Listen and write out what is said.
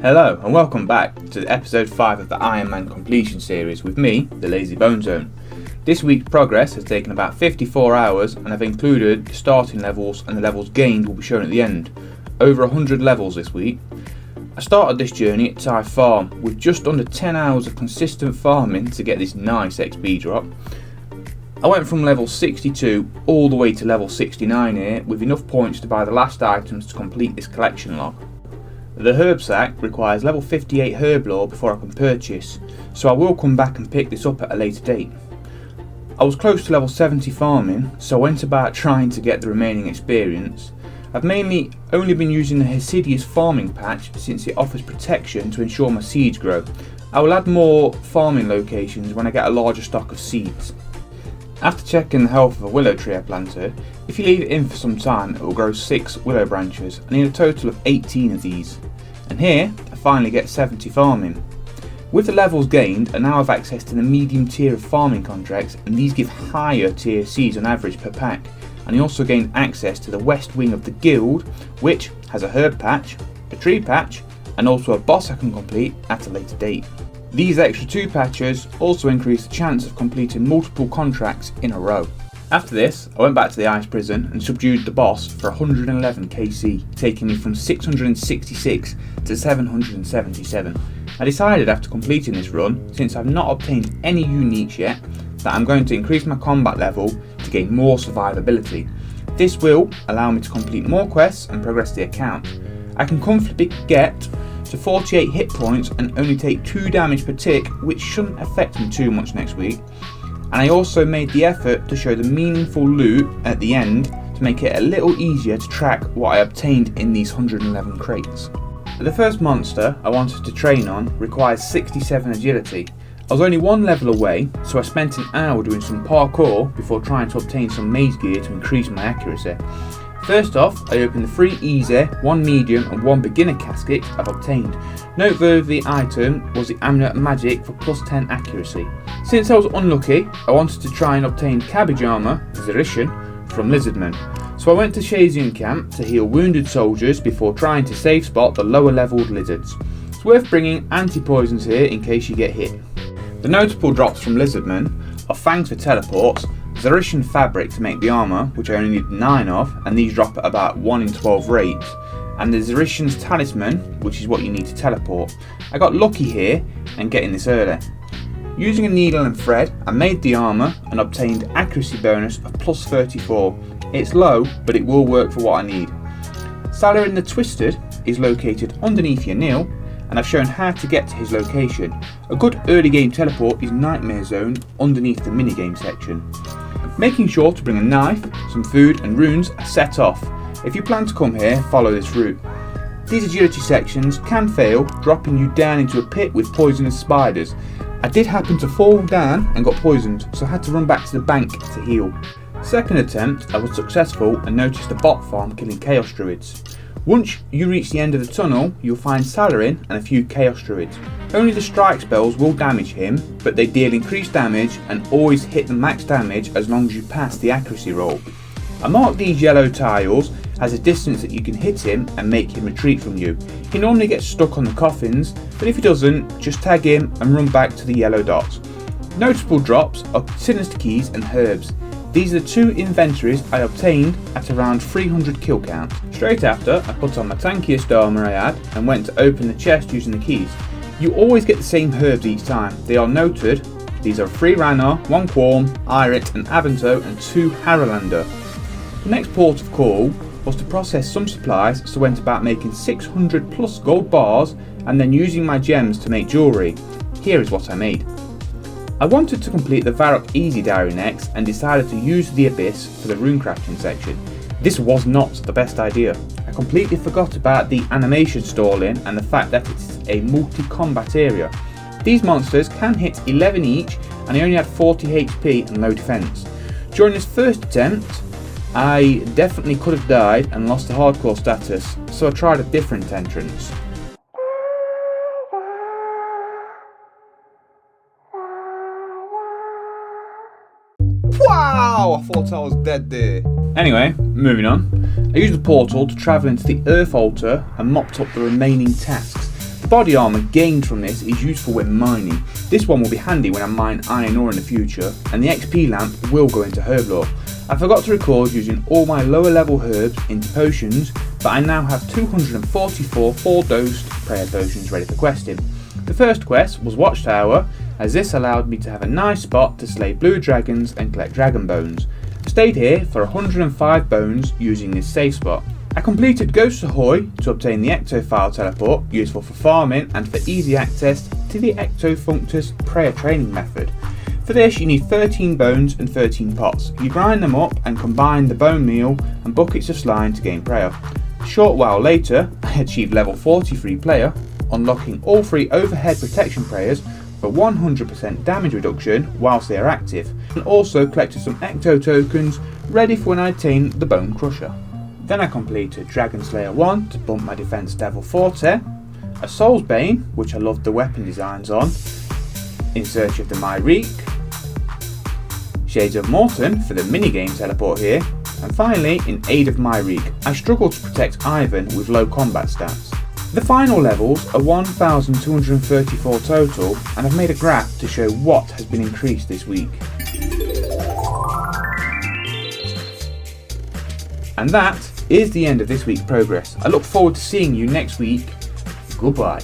Hello and welcome back to episode 5 of the Ironman completion series with me, the LazyBoneZone. This week's progress has taken about 54 hours and I've included the starting levels, and the levels gained will be shown at the end. Over 100 levels this week. I started this journey at Thai Farm with just under 10 hours of consistent farming to get this nice XP drop. I went from level 62 all the way to level 69 here with enough points to buy the last items to complete this collection log. The herb sack requires level 58 herb lore before I can purchase, so I will come back and pick this up at a later date. I was close to level 70 farming, so I went about trying to get the remaining experience. I've mainly only been using the Hesidious farming patch since it offers protection to ensure my seeds grow. I will add more farming locations when I get a larger stock of seeds. After checking the health of a willow tree I planted, if you leave it in for some time it will grow 6 willow branches. I need a total of 18 of these. And here I finally get 70 farming. With the levels gained, I now have access to the medium tier of farming contracts, and these give higher tier seeds on average per pack. And I also gained access to the west wing of the guild, which has a herb patch, a tree patch, and also a boss I can complete at a later date. These extra 2 patches also increase the chance of completing multiple contracts in a row. After this, I went back to the ice prison and subdued the boss for 111 KC, taking me from 666 to 777. I decided after completing this run, since I've not obtained any uniques yet, that I'm going to increase my combat level to gain more survivability. This will allow me to complete more quests and progress the account. I can comfortably get to 48 hit points and only take 2 damage per tick, which shouldn't affect me too much next week. And I also made the effort to show the meaningful loot at the end to make it a little easier to track what I obtained in these 111 crates. The first monster I wanted to train on requires 67 agility. I was only 1 level away, so I spent an hour doing some parkour before trying to obtain some maze gear to increase my accuracy. First off, I opened the 3 easy, 1 medium and 1 beginner casket I've obtained. Noteworthy item was the Amulet Magic for plus 10 accuracy. Since I was unlucky, I wanted to try and obtain cabbage armour, Zerishan, from Lizardman. So I went to Shazian camp to heal wounded soldiers before trying to safe spot the lower levelled lizards. It's worth bringing anti-poisons here in case you get hit. The notable drops from Lizardman are fangs for teleports, Zerishan fabric to make the armour, which I only need 9 of, and these drop at about 1 in 12 rates, and the Zerishan's talisman, which is what you need to teleport. I got lucky here and getting this early. Using a needle and thread, I made the armour and obtained accuracy bonus of plus 34. It's low, but it will work for what I need. Salarin the Twisted is located underneath your Nil, and I've shown how to get to his location. A good early game teleport is Nightmare Zone underneath the minigame section. Making sure to bring a knife, some food and runes are set off. If you plan to come here, follow this route. These agility sections can fail, dropping you down into a pit with poisonous spiders. I did happen to fall down and got poisoned, so I had to run back to the bank to heal. Second attempt, I was successful and noticed a bot farm killing Chaos Druids. Once you reach the end of the tunnel, you'll find Salarin and a few Chaos Druids. Only the strike spells will damage him, but they deal increased damage and always hit the max damage as long as you pass the accuracy roll. I marked these yellow tiles as a distance that you can hit him and make him retreat from you. He normally gets stuck on the coffins, but if he doesn't, just tag him and run back to the yellow dots. Notable drops are Sinister Keys and Herbs. These are the 2 inventories I obtained at around 300 kill count. Straight after, I put on my tankiest armour I had and went to open the chest using the keys. You always get the same herbs each time. They are noted. These are 3 Rana, 1 Quorm, Irit and Avanto and 2 Haralander. The next port of call was to process some supplies, so went about making 600 plus gold bars and then using my gems to make jewellery. Here is what I made. I wanted to complete the Varrock Easy Diary next and decided to use the Abyss for the rune crafting section. This was not the best idea. I completely forgot about the animation stalling and the fact that it's a multi-combat area. These monsters can hit 11 each and I only had 40 HP and low defense. During this first attempt, I definitely could have died and lost the hardcore status, so I tried a different entrance. Wow, I thought I was dead there. Anyway, moving on. I used the portal to travel into the Earth Altar and mopped up the remaining tasks. body armour gained from this is useful when mining. This one will be handy when I mine iron ore in the future, and the XP lamp will go into herb lore. I forgot to record using all my lower level herbs into potions, but I now have 244 full dosed prayer potions ready for questing. The first quest was Watchtower, as this allowed me to have a nice spot to slay blue dragons and collect dragon bones. I stayed here for 105 bones using this safe spot. I completed Ghost Ahoy to obtain the Ectophile teleport, useful for farming and for easy access to the Ectofunctus prayer training method. For this you need 13 bones and 13 pots. You grind them up and combine the bone meal and buckets of slime to gain prayer. A short while later I achieved level 43 player, unlocking all 3 overhead protection prayers for 100% damage reduction whilst they are active, and also collected some Ecto tokens ready for when I attain the Bone Crusher. Then I completed Dragon Slayer 1 to bump my defense to level 40, a Soul's Bane, which I loved the weapon designs on, In Search of the Myrique, Shades of Morton for the minigame teleport here, and finally in Aid of Myrique. I struggled to protect Ivan with low combat stats. The final levels are 1,234 total, and I've made a graph to show what has been increased this week. And that is the end of this week's progress. I look forward to seeing you next week. Goodbye.